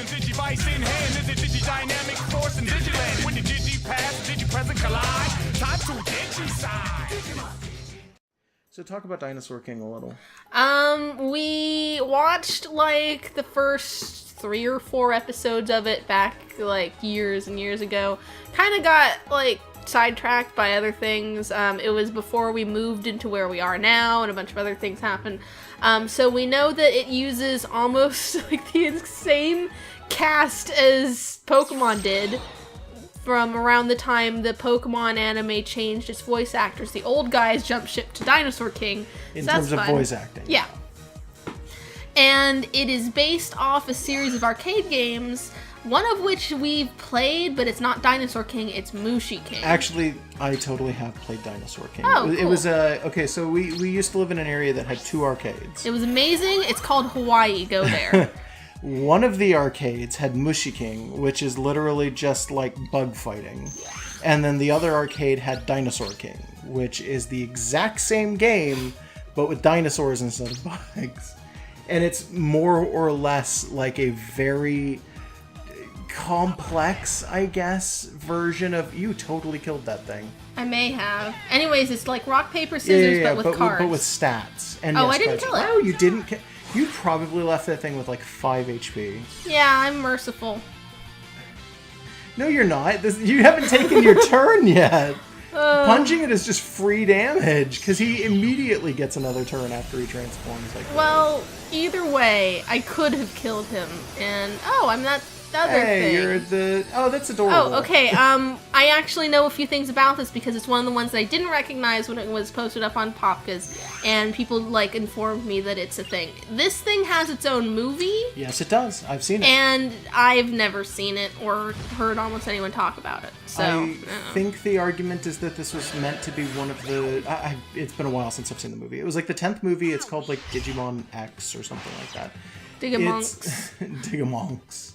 Digivice in hand, is it digi-dynamic force and digiland? When the digi-past, digi-present collide, time to digi-side. So talk about Dinosaur King a little. We watched, like, the first 3 or 4 episodes of it back, like, years and years ago. Kind of got, like, sidetracked by other things. It was before we moved into where we are now, and a bunch of other things happened. So we know that it uses almost, like, the same cast as Pokemon did from around the time the Pokemon anime changed its voice actors. The old guys jumped ship to Dinosaur King. In terms of voice acting. Yeah. And it is based off a series of arcade games, one of which we've played, but it's not Dinosaur King, it's Mushi King. Actually, I totally have played Dinosaur King. Oh, It cool. was, okay, so we used to live in an area that had 2 arcades. It was amazing. It's called Hawaii. Go there. One of the arcades had Mushi King, which is literally just like bug fighting. And then the other arcade had Dinosaur King, which is the exact same game, but with dinosaurs instead of bugs. And it's more or less like a very complex, I guess, version of... You totally killed that thing. I may have. Anyways, it's like rock, paper, scissors, but with cards. But with stats. And Oh, yes, I didn't cards. kill it. Oh, you didn't kill... You probably left that thing with like 5 HP. Yeah, I'm merciful. No, you're not. You haven't taken your turn yet. Punching it is just free damage, because he immediately gets another turn after he transforms. Like Well, either way, I could have killed him, and I'm that other hey, thing. you're the... Oh, that's adorable. Oh, okay. I actually know a few things about this because it's one of the ones that I didn't recognize when it was posted up on Popkas, and people, like, informed me that it's a thing. This thing has its own movie. Yes, it does. I've seen it. And I've never seen it or heard almost anyone talk about it. So I think the argument is that this was meant to be one of the... it's been a while since I've seen the movie. It was like the 10th movie. It's called, like, Digimon X or something like that. Digimonks. Digimonks.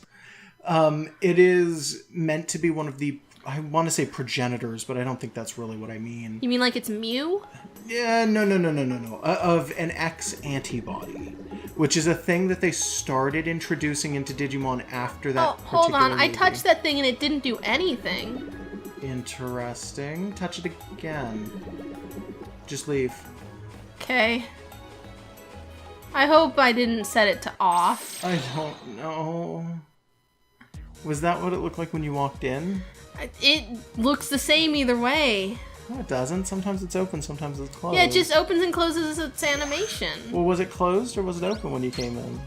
It is meant to be one of the, I want to say progenitors, but I don't think that's really what I mean. You mean like it's Mew? Yeah, no. Of an X antibody, which is a thing that they started introducing into Digimon after that hold on. movie. I touched that thing and it didn't do anything. Interesting. Touch it again. Just leave. Okay. I hope I didn't set it to off. I don't know. Was that what it looked like when you walked in? It looks the same either way. No, it doesn't. Sometimes it's open, sometimes it's closed. Yeah, it just opens and closes its animation. Well, was it closed or was it open when you came in?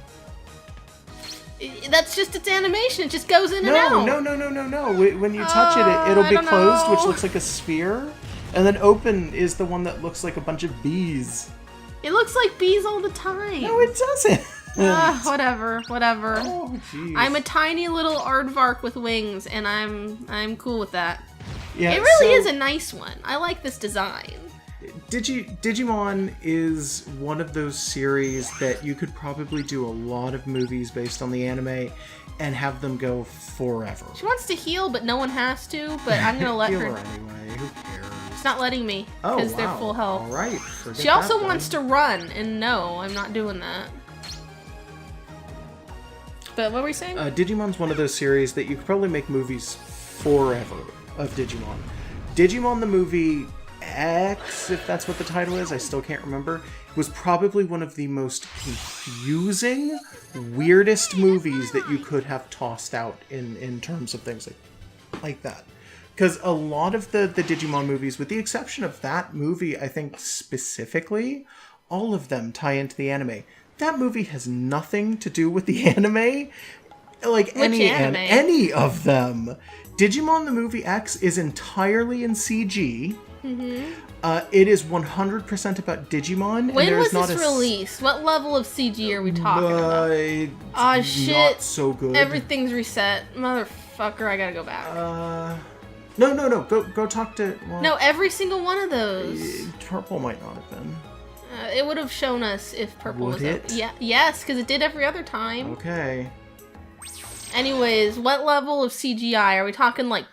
That's just its animation. It just goes in and out. No. When you touch it'll I be don't closed, know. which looks like a sphere. And then open is the one that looks like a bunch of bees. It looks like bees all the time. No, it doesn't. Whatever. Oh, jeez. I'm a tiny little aardvark with wings, and I'm cool with that. Yeah, It really so is a nice one. I like this design. Digimon is one of those series that you could probably do a lot of movies based on the anime and have them go forever. She wants to heal, but no one has to. But I'm gonna let Heal her. her anyway. Who cares? It's not letting me Oh, because wow. they're full health. All right. Forget She also that, wants then. to run, and no, I'm not doing that. But what were we saying? Digimon's one of those series that you could probably make movies forever of Digimon. Digimon the movie X, if that's what the title is, I still can't remember, was probably one of the most confusing, weirdest movies that you could have tossed out in terms of things like that. Because a lot of the Digimon movies, with the exception of that movie, I think specifically, all of them tie into the anime. That movie has nothing to do with the anime. Like any of them. Digimon the movie X is entirely in CG. Mm-hmm. It is 100% about Digimon. When was this released? What level of CG are we talking about? Oh shit! Not so good. Everything's reset, motherfucker. I gotta go back. No. Go talk to. Well, No, every single one of those. Purple might not have been. It would have shown us if purple Would was it? up. Yeah, yes, because it did every other time. Okay. Anyways, what level of CGI are we talking? Like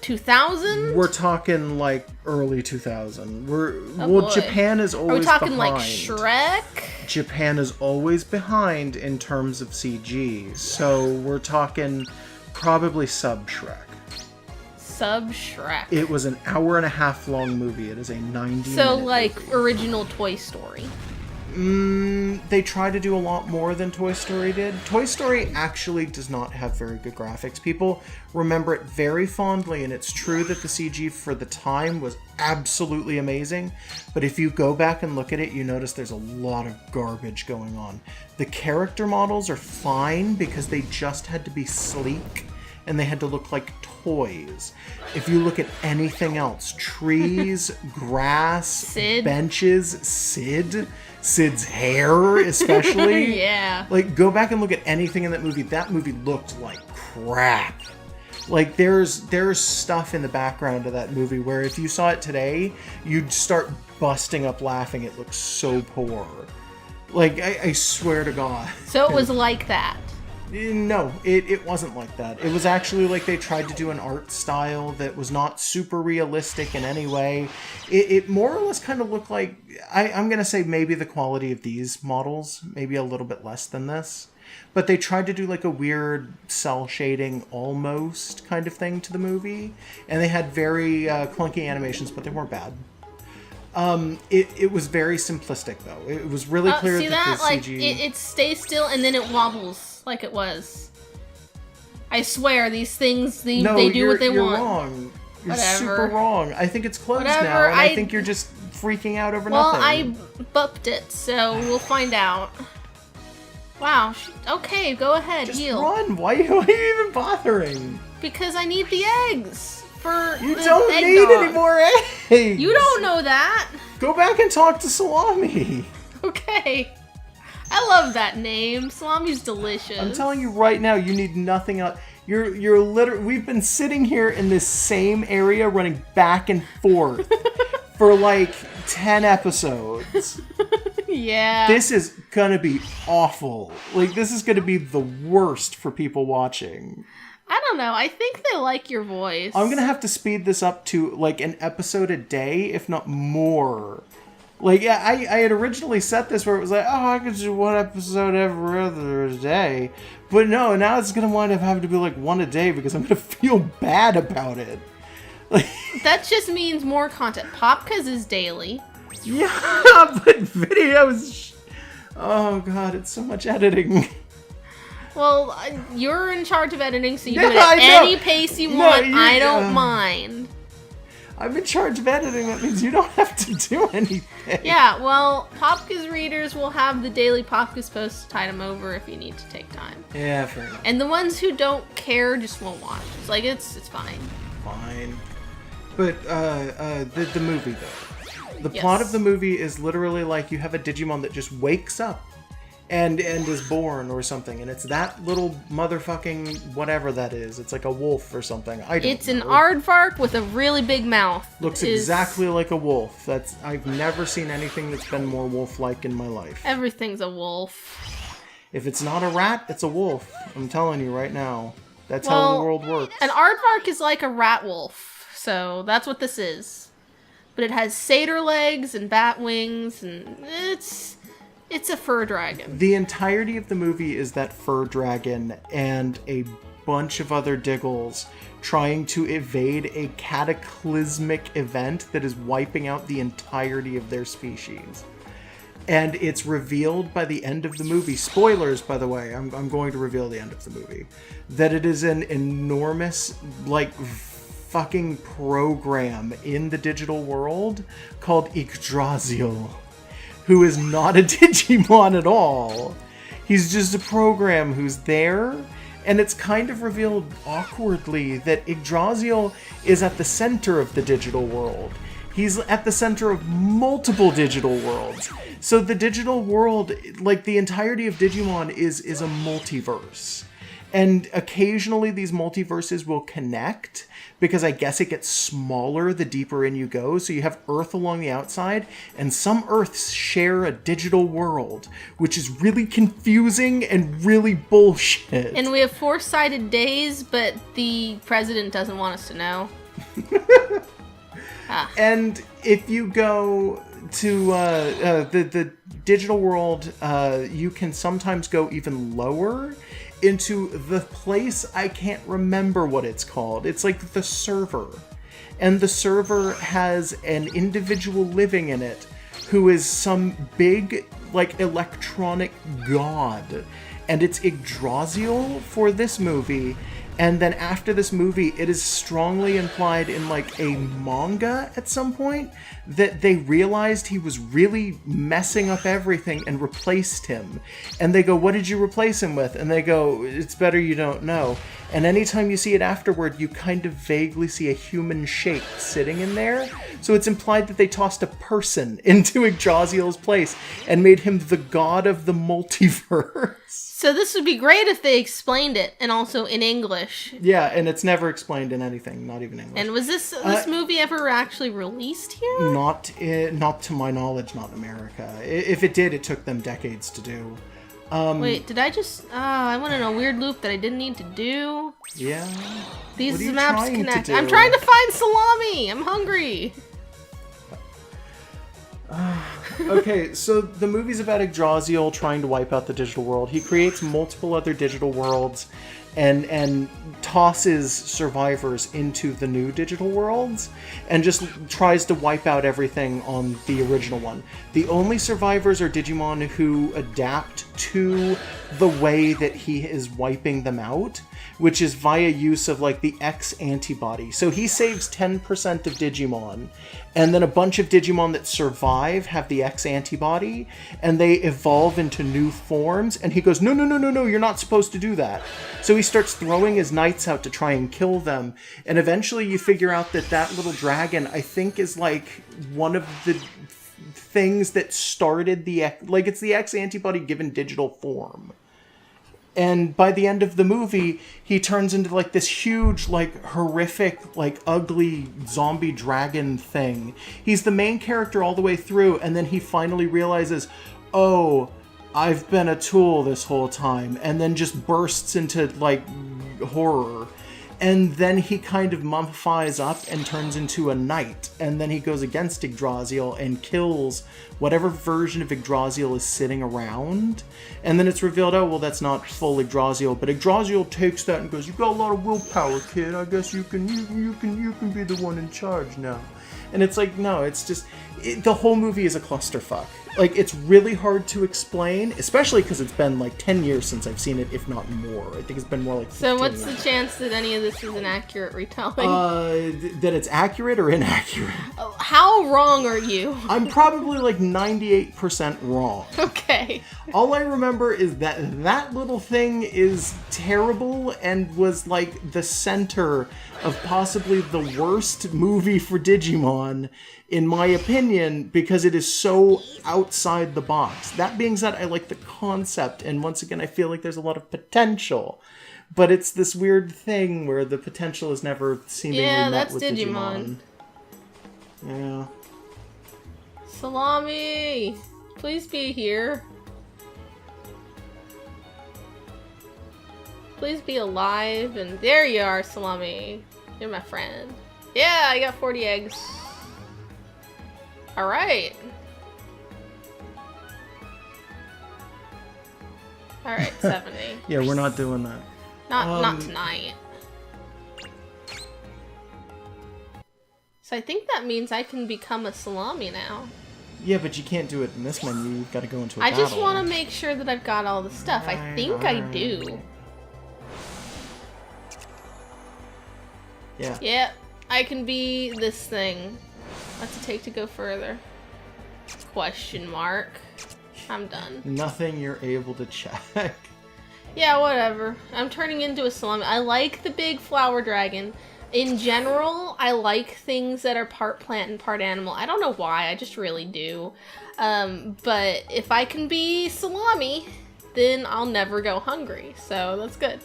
2000? We're talking like early 2000. Boy. Japan is always Are we talking behind. like Shrek? Japan is always behind in terms of CG. So we're talking probably sub-Shrek. Sub-Shrek. It was an hour and a half long movie. It is a 90-minute So, like, movie. original Toy Story. They try to do a lot more than Toy Story did. Toy Story actually does not have very good graphics. People remember it very fondly, and it's true that the CG for the time was absolutely amazing. But if you go back and look at it, you notice there's a lot of garbage going on. The character models are fine because they just had to be sleek and they had to look like toys. If you look at anything else, trees, grass, Sid. benches, Sid's hair especially. Yeah. Like, go back and look at anything in that movie. That movie looked like crap. Like, there's stuff in the background of that movie where if you saw it today, you'd start busting up laughing. It looks so poor. Like, I swear to God. So it was like that. No, it wasn't like that. It was actually like they tried to do an art style that was not super realistic in any way. It more or less kind of looked like, I'm going to say maybe the quality of these models, maybe a little bit less than this. But they tried to do like a weird cell shading almost kind of thing to the movie. And they had very clunky animations, but they weren't bad. It was very simplistic though. It was really clear that the like, CG... it stays still and then it wobbles like it was. I swear, these things, they do what they you're want. Wrong. You're Whatever. super wrong. I think it's closed Whatever, now, and I think you're just freaking out over Well, nothing. I bupped it, so we'll find out. Wow. Okay, go ahead, Just heal. run. Why are you even bothering? Because I need the eggs for You the don't egg need dog. any more eggs. You don't know that. Go back and talk to Salami. Okay. I love that name. Salami's delicious. I'm telling you right now, you need nothing else. You're literally. We've been sitting here in this same area, running back and forth for like 10 episodes. Yeah. This is gonna be awful. Like, this is gonna be the worst for people watching. I don't know. I think they like your voice. I'm gonna have to speed this up to like an episode a day, if not more. Like, yeah, I had originally set this where it was like, oh, I could do one episode every other day. But no, now it's gonna wind up having to be like one a day because I'm gonna feel bad about it. Like, That just means more content. Popkas is daily. yeah, but videos. Oh god, it's so much editing. Well, you're in charge of editing, so you Yeah, do it at I know. any pace you want. I don't yeah. mind. I'm in charge of editing. That means you don't have to do anything. Yeah, well, Popkas readers will have the daily Popkas posts to tide them over if you need to take time. Yeah, fair enough. And the ones who don't care just won't watch. It's like, it's fine. Fine. But the movie though. The Yes. plot of the movie is literally like you have a Digimon that just wakes up and is born or something, and it's that little motherfucking whatever that is. It's like a wolf or something. I don't It's know. an aardvark with a really big mouth. Looks exactly like a wolf. I've never seen anything that's been more wolf-like in my life. Everything's a wolf. If it's not a rat, it's a wolf. I'm telling you right now. That's how the world works. An aardvark is like a rat wolf, so that's what this is. But it has satyr legs and bat wings, and it's a fur dragon. The entirety of the movie is that fur dragon and a bunch of other Diggles trying to evade a cataclysmic event that is wiping out the entirety of their species. And it's revealed by the end of the movie, spoilers by the way, I'm going to reveal the end of the movie, that it is an enormous, like, fucking program in the digital world called Yggdrasil, who is not a Digimon at all. He's just a program who's there, and it's kind of revealed awkwardly that Yggdrasil is at the center of the digital world. He's at the center of multiple digital worlds. So the digital world, like the entirety of Digimon, is a multiverse. And occasionally these multiverses will connect, because I guess it gets smaller the deeper in you go. So you have Earth along the outside, and some Earths share a digital world, which is really confusing and really bullshit. And we have 4-sided days, but the president doesn't want us to know. And if you go to the digital world, you can sometimes go even lower into the place. I can't remember what it's called. It's like the server. And the server has an individual living in it who is some big, like, electronic god. And it's Yggdrasil for this movie. And then after this movie, it is strongly implied in, like, a manga at some point that they realized he was really messing up everything and replaced him. And they go, what did you replace him with? And they go, it's better you don't know. And anytime you see it afterward, you kind of vaguely see a human shape sitting in there. So it's implied that they tossed a person into Yggdrasil's place and made him the god of the multiverse. So this would be great if they explained it, and also in English. Yeah, and it's never explained in anything, not even English. And was this movie ever actually released here? Not to my knowledge, not in America. If it did, it took them decades to do. Wait, did I just... I went in a weird loop that I didn't need to do. Yeah. These What are you maps trying to connect. do? I'm trying to find salami! I'm hungry! Okay, so the movie's about Yggdrasil trying to wipe out the digital world. He creates multiple other digital worlds and tosses survivors into the new digital worlds and just tries to wipe out everything on the original one. The only survivors are Digimon who adapt to the way that he is wiping them out, which is via use of, like, the X antibody. So he saves 10% of Digimon, and then a bunch of Digimon that survive have the X antibody, and they evolve into new forms, and he goes, no, you're not supposed to do that. So he starts throwing his knights out to try and kill them, and eventually you figure out that that little dragon, I think, is, like, one of the things that started the... Like, it's the X antibody given digital form. And by the end of the movie, he turns into, like, this huge, like, horrific, like, ugly zombie dragon thing. He's the main character all the way through, and then he finally realizes, oh, I've been a tool this whole time, and then just bursts into, like, horror. And then he kind of mummifies up and turns into a knight, and then he goes against Yggdrasil and kills whatever version of Yggdrasil is sitting around. And then it's revealed, oh, well, that's not full Yggdrasil, but Yggdrasil takes that and goes, you got a lot of willpower, kid. I guess you can be the one in charge now. And it's like, no, it's just... the whole movie is a clusterfuck. Like, it's really hard to explain, especially because it's been, like, 10 years since I've seen it, if not more. I think it's been more like 15 So what's years. the chance that any of this is an accurate retelling? That it's accurate or inaccurate? How wrong are you? I'm probably, like, 98% wrong. Okay. All I remember is that that little thing is terrible and was, like, the center of possibly the worst movie for Digimon, in my opinion, because it is so outside the box. That being said, I like the concept, and once again, I feel like there's a lot of potential. But it's this weird thing where the potential is never seemingly met with Digimon. Yeah. Salami! Please be here. Please be alive, and there you are, Salami. You're my friend. Yeah, I got 40 eggs. Alright. Alright, 70. Yeah, we're not doing that. Not tonight. So I think that means I can become a salami now. Yeah, but you can't do it in this menu. You've got to go into a I battle. just want to make sure that I've got all the stuff. I think I do. Yeah. Yep, I can be this thing. What's it take to go further? Question mark. I'm done. Nothing you're able to check. Yeah, whatever. I'm turning into a salami. I like the big flower dragon. In general, I like things that are part plant and part animal. I don't know why, I just really do. But if I can be salami, then I'll never go hungry. So that's good.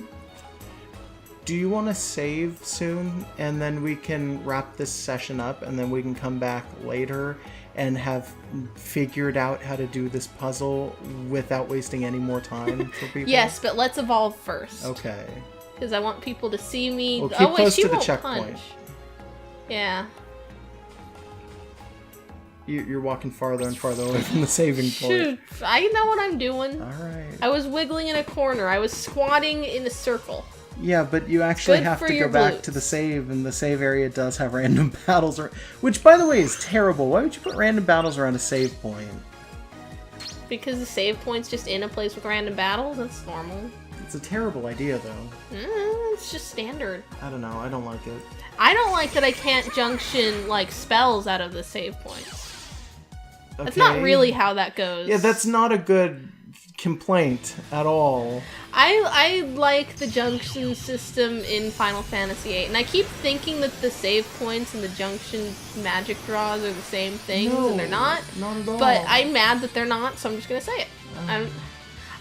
Do you want to save soon, and then we can wrap this session up, and then we can come back later and have figured out how to do this puzzle without wasting any more time for people? Yes, but let's evolve first. Okay. Because I want people to see me. Well, keep oh wait, close she to the won't checkpoint. punch. Yeah. You're walking farther and farther away from the saving point. Shoot, I know what I'm doing. Alright. I was wiggling in a corner. I was squatting in a circle. Yeah, but you actually Good have for to your go back glutes. to the save, and the save area does have random battles, which, by the way, is terrible. Why would you put random battles around a save point? Because the save point's just in a place with random battles. That's normal. It's a terrible idea, though. It's just standard. I don't know. I don't like it. I don't like that I can't junction, like, spells out of the save points. Okay. That's not really how that goes. Yeah, that's not a good complaint at all. I like the junction system in Final Fantasy VIII, and I keep thinking that the save points and the junction magic draws are the same things, and they're not. Not at all. But I'm mad that they're not, so I'm just gonna say it.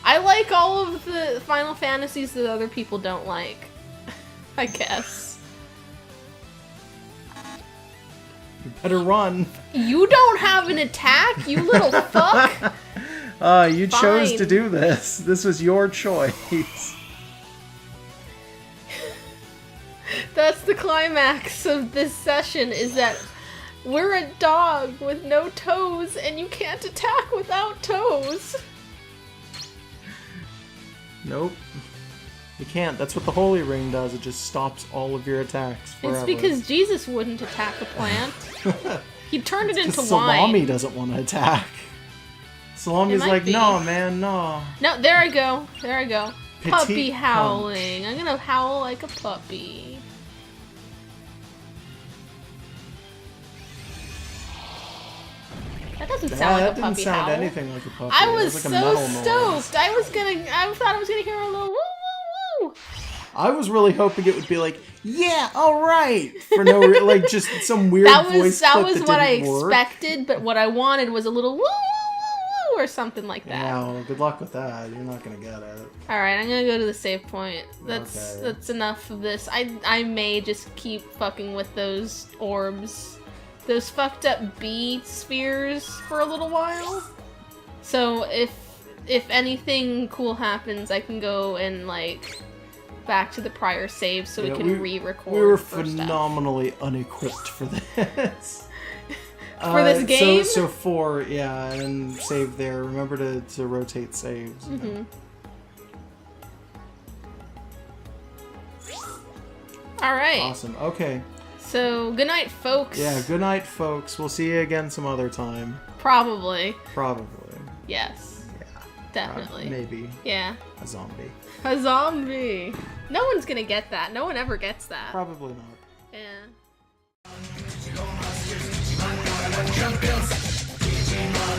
I like all of the Final Fantasies that other people don't like. I guess. You better run. You don't have an attack, you little fuck! You chose Fine. to do this. This was your choice. That's the climax of this session, is that we're a dog with no toes, and you can't attack without toes. Nope. You can't. That's what the Holy Ring does. It just stops all of your attacks forever. It's because Jesus wouldn't attack a plant. He turned it into Because wine. Salami doesn't want to attack. Salami's might like, be. no, man, no. No, there I go. There I go. Petite Puppy howling. I'm gonna howl like a puppy. That doesn't sound like a didn't puppy sound howl. anything like a puppy. I It was like so a metal noise. stoked. I thought I was gonna hear a little woo woo woo. I was really hoping it would be like, yeah, all right, for no like just some weird voice That clip was that what I didn't work. expected, but what I wanted was a little woo woo woo woo or something like that. Yeah, well, good luck with that. You're not gonna get it. All right, I'm gonna go to the save point. That's Okay. that's enough of this. I may just keep fucking with those orbs, those fucked up bee spheres for a little while. So if anything cool happens, I can go and like back to the prior save so Yeah, we can re-record. We were for stuff. phenomenally unequipped for this. For this game? So 4, yeah, and save there. Remember to rotate saves. Mm-hmm. All right. Awesome. Okay. So good night, folks. Yeah. Good night, folks. We'll see you again some other time. Probably. Probably. Yes. Yeah. Definitely. Maybe Yeah. a zombie. A zombie. No one's gonna get that. No one ever gets that. Probably not. Yeah. Digimon,